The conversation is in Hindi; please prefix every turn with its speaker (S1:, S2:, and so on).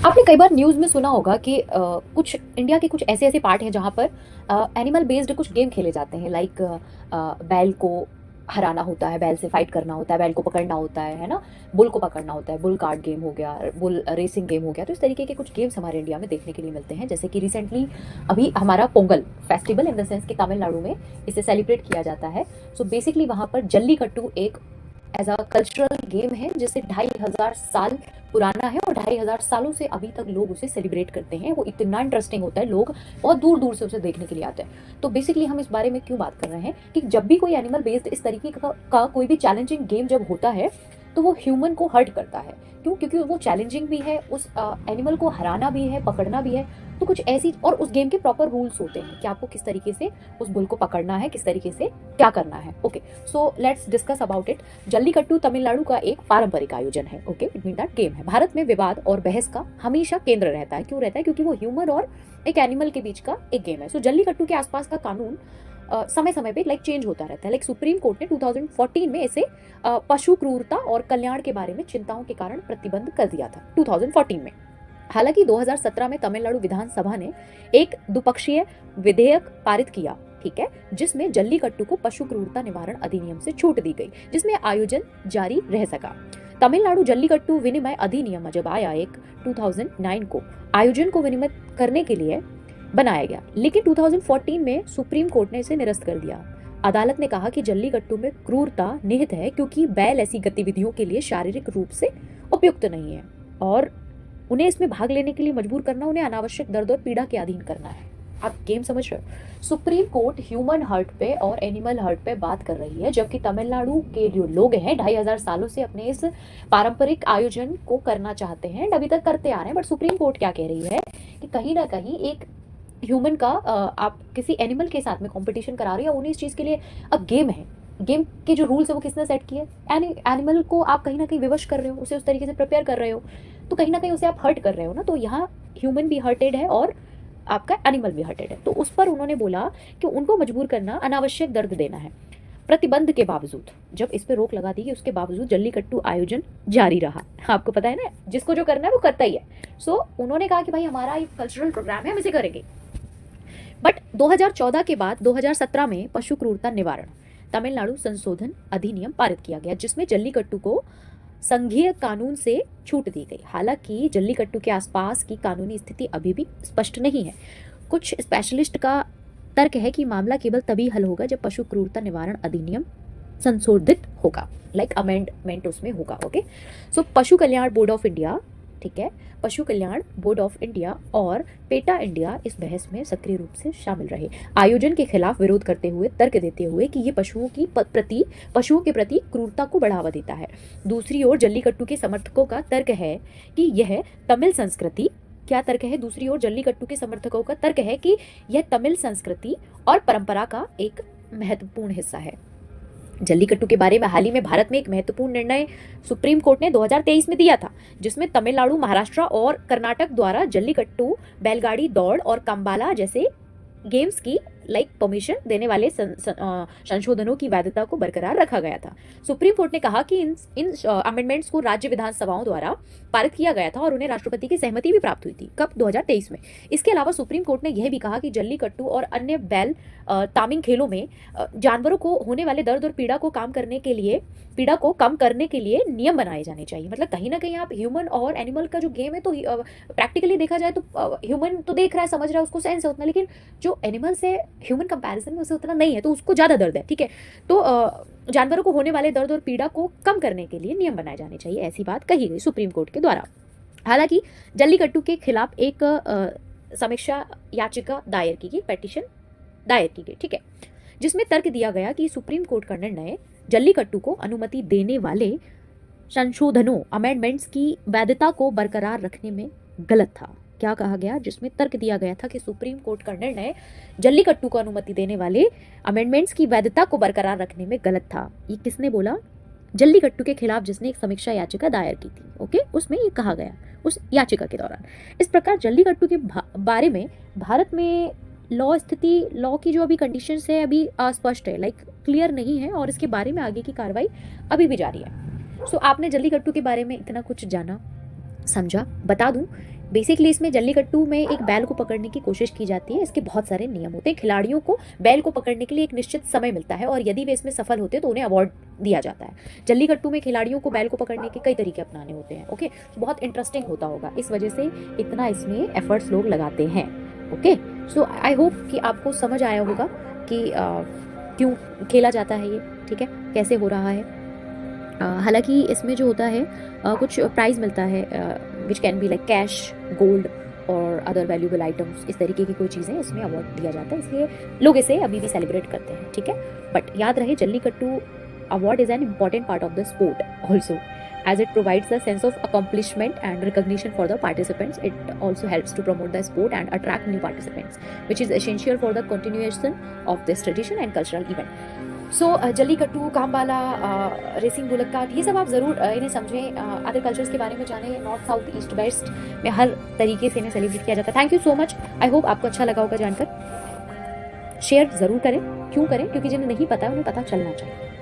S1: आपने कई बार न्यूज़ में सुना होगा कि कुछ इंडिया के कुछ ऐसे-ऐसे पार्ट हैं जहाँ पर एनिमल बेस्ड कुछ गेम खेले जाते हैं लाइक बैल को हराना होता है, बैल से फाइट करना होता है, बैल को पकड़ना होता है ना? बुल को पकड़ना होता है, बुल कार्ड गेम हो गया, बुल रेसिंग गेम हो गया, तो इस तरीके के कुछ गेम्स हमारे इंडिया में देखने के लिए मिलते हैं। जैसे कि रिसेंटली अभी हमारा Pongal festival in the sense कि तमिलनाडु में इसे सेलिब्रेट किया जाता है। सो बेसिकली वहाँ पर जल्लीकट्टू एक एज अ कल्चरल गेम है जिसे 2500 साल पुराना है और 2500 सालों से अभी तक लोग उसे सेलिब्रेट करते हैं। वो इतना इंटरेस्टिंग होता है, लोग बहुत दूर दूर से उसे देखने के लिए आते हैं। तो बेसिकली हम इस बारे में क्यों बात कर रहे हैं कि जब भी कोई एनिमल बेस्ड इस तरीके का कोई भी चैलेंजिंग गेम जब होता है तो वो ह्यूमन को हर्ट करता है। क्यों? क्योंकि वो चैलेंजिंग भी है, उस एनिमल को हराना भी है, पकड़ना भी है। तो कुछ ऐसी, और उस गेम के प्रॉपर रूल्स होते हैं कि आपको किस तरीके से उस बुल को पकड़ना है, किस तरीके से क्या करना है। Okay, so let's discuss about it. Jallikattu Tamil Nadu का एक पारंपरिक आयोजन है। Okay, it mean that game है। भारत में विवाद और बहस का हमेशा केंद्र रहता है। क्यों रहता है? क्योंकि वो ह्यूमन और एक एनिमल के बीच का एक गेम है। सो जल्लीकट्टू के आसपास का कानून समय समय पे लाइक चेंज होता रहता है। लाइक सुप्रीम कोर्ट ने 2014 में इसे पशु क्रूरता और कल्याण के बारे में चिंताओं के कारण प्रतिबंध कर दिया था 2014 में। हालांकि 2017 में तमिलनाडु विधानसभा ने एक द्विपक्षीय विधेयक पारित किया, ठीक है, जिसमें जल्लीकट्टू को पशु क्रूरता निवारण अधिनियम से छूट दी गई, जिसमें आयोजन जारी रह सका। तमिलनाडु जल्लीकट्टू विनिमय अधिनियम जब आया एक 2009 को आयोजन को विनिमय करने के लिए बनाया गया, लेकिन 2014 में सुप्रीम कोर्ट ने इसे निरस्त कर दिया। अदालत ने कहा कि जल्लीकट्टू में क्रूरता निहित है क्योंकि बैल ऐसी गतिविधियों के लिए शारीरिक रूप से उपयुक्त नहीं है और उन्हें इसमें भाग लेने के लिए मजबूर करना उन्हें अनावश्यक दर्द और पीड़ा के अधीन करना है। आप गेम समझ रहे हो? सुप्रीम कोर्ट ह्यूमन हर्ट पे और एनिमल हर्ट पे बात कर रही है, जबकि तमिलनाडु के जो लोग हैं 2500 सालों से अपने इस पारंपरिक आयोजन को करना चाहते हैं, अभी तक करते आ रहे हैं। बट सुप्रीम कोर्ट क्या कह रही है कि कहीं ना कहीं एक ह्यूमन का आप किसी एनिमल के साथ में कंपटीशन करा रहे हो, उन्हें इस चीज़ के लिए अब गेम है। गेम के जो रूल्स है वो किसने सेट किए? एनिमल को आप कहीं ना कहीं विवश कर रहे हो, उसे उस तरीके से प्रिपेयर कर रहे हो, तो कहीं ना कहीं उसे आप हर्ट कर रहे हो ना। तो यहाँ ह्यूमन भी हर्टेड है और आपका एनिमल भी हर्टेड है। तो उस पर उन्होंने बोला कि उनको मजबूर करना, अनावश्यक दर्द देना है। प्रतिबंध के बावजूद, जब इस पे रोक लगा दी, उसके बावजूद जल्लीकट्टू आयोजन जारी रहा। आपको पता है ना, जिसको जो करना है वो करता ही है। सो उन्होंने कहा कि भाई हमारा एक कल्चरल प्रोग्राम है, हम इसे करेंगे। बट 2014 के बाद 2017 में पशु क्रूरता निवारण तमिलनाडु संशोधन अधिनियम पारित किया गया, जिसमें जल्लीकट्टू को संघीय कानून से छूट दी गई। हालांकि जल्लीकट्टू के आसपास की कानूनी स्थिति अभी भी स्पष्ट नहीं है। कुछ स्पेशलिस्ट का तर्क है कि मामला केवल तभी हल होगा जब पशु क्रूरता निवारण अधिनियम संशोधित होगा, लाइक अमेंडमेंट उसमें होगा। ओके, सो पशु कल्याण बोर्ड ऑफ इंडिया, ठीक है, पशु कल्याण बोर्ड ऑफ इंडिया और पेटा इंडिया इस बहस में सक्रिय रूप से शामिल रहे, आयोजन के खिलाफ विरोध करते हुए, तर्क देते हुए कि ये पशुओं के प्रति क्रूरता को बढ़ावा देता है। दूसरी ओर जल्लीकट्टू के समर्थकों का तर्क है कि यह तमिल संस्कृति, क्या तर्क है? दूसरी ओर जल्लीकट्टू के समर्थकों का तर्क है कि यह तमिल संस्कृति और परंपरा का एक महत्वपूर्ण हिस्सा है। जल्लीकट्टू के बारे में हाल ही में भारत में एक महत्वपूर्ण निर्णय सुप्रीम कोर्ट ने 2023 में दिया था, जिसमें तमिलनाडु, महाराष्ट्र और कर्नाटक द्वारा जल्लीकट्टू, बैलगाड़ी दौड़ और कंबाला जैसे गेम्स की लाइक परमिशन देने वाले संशोधनों की वैधता को बरकरार रखा गया था। सुप्रीम कोर्ट ने कहा कि इन अमेंडमेंट्स को राज्य विधानसभाओं द्वारा पारित किया गया था और उन्हें राष्ट्रपति की सहमति भी प्राप्त हुई थी। कब? 2023 में। इसके अलावा सुप्रीम कोर्ट ने यह भी कहा कि जल्लीकट्टू और अन्य बैल तामिंग खेलों में जानवरों को होने वाले दर्द और पीड़ा को कम करने के लिए नियम बनाए जाने चाहिए। मतलब कहीं ना कहीं आप ह्यूमन और एनिमल का जो गेम है, तो प्रैक्टिकली देखा जाए तो ह्यूमन तो देख रहा है, समझ रहा है, उसको सेंस है उतना, लेकिन जो एनिमल से ह्यूमन कंपैरिजन में उसे उतना नहीं है, तो उसको ज़्यादा दर्द है, ठीक है। तो जानवरों को होने वाले दर्द और पीड़ा को कम करने के लिए नियम बनाए जाने चाहिए, ऐसी बात कही गई सुप्रीम कोर्ट के द्वारा। हालांकि जल्लीकट्टू के खिलाफ एक समीक्षा याचिका दायर की गई, पेटिशन दायर की गई, ठीक है, जिसमें तर्क दिया गया कि सुप्रीम कोर्ट का निर्णय जल्लीकट्टू को अनुमति देने वाले संशोधनों, अमेंडमेंट्स की वैधता को बरकरार रखने में गलत था। क्या कहा गया? जिसमें तर्क दिया गया था कि सुप्रीम कोर्ट का निर्णय जल्लीकट्टू को अनुमति देने वाले अमेंडमेंट्स की वैधता को बरकरार रखने में गलत था। ये किसने बोला? जल्लीकट्टू के खिलाफ जिसने एक समीक्षा याचिका दायर की थी। ओके, उसमें ये कहा गया उस याचिका के दौरान। इस प्रकार जल्लीकट्टू के बारे में भारत में लॉ की जो अभी कंडीशंस है अभी अस्पष्ट है, लाइक क्लियर नहीं है, और इसके बारे में आगे की कार्रवाई अभी भी जारी है। सो आपने जल्लीकट्टू के बारे में इतना कुछ जाना, समझा। बता दूं, बेसिकली इसमें जल्लीकट्टू में एक बैल को पकड़ने की कोशिश की जाती है। इसके बहुत सारे नियम होते हैं। खिलाड़ियों को बैल को पकड़ने के लिए एक निश्चित समय मिलता है और यदि वे इसमें सफल होते हैं तो उन्हें अवार्ड दिया जाता है। जल्लीकट्टू में खिलाड़ियों को बैल को पकड़ने के कई तरीके अपनाने होते हैं। ओके, बहुत इंटरेस्टिंग होता होगा, इस वजह से इतना इसमें एफर्ट्स लोग लगाते हैं। ओके, सो आई होप कि आपको समझ आया होगा कि क्यों खेला जाता है ये, ठीक है, कैसे हो रहा है। हालांकि इसमें जो होता है कुछ प्राइज़ मिलता है which can be like cash, gold और अदर वैल्यूबल आइटम्स, इस तरीके की कोई चीज़ें इसमें अवार्ड दिया जाता है, इसलिए लोग इसे अभी भी सेलिब्रेट करते हैं, ठीक है। बट याद रहे, jallikattu award is an important part of the sport also, as it provides a sense of accomplishment and recognition for the participants. It also helps to promote the sport and attract new participants, which is essential for the continuation of this tradition and cultural event. So Jallikattu, Kambala, racing bullock cart, ये सब आप ज़रूर इन्हें समझें, अदर कल्चर्स के बारे में जानें। नॉर्थ, साउथ, ईस्ट, वेस्ट में हर तरीके से इन्हें सेलिब्रेट किया जाता है। Thank you so much, I hope आपको अच्छा लगा होगा जानकर। शेयर ज़रूर करें, क्यों करें, क्योंकि जिन्हें नहीं पता है उन्हें पता चलना चाहिए।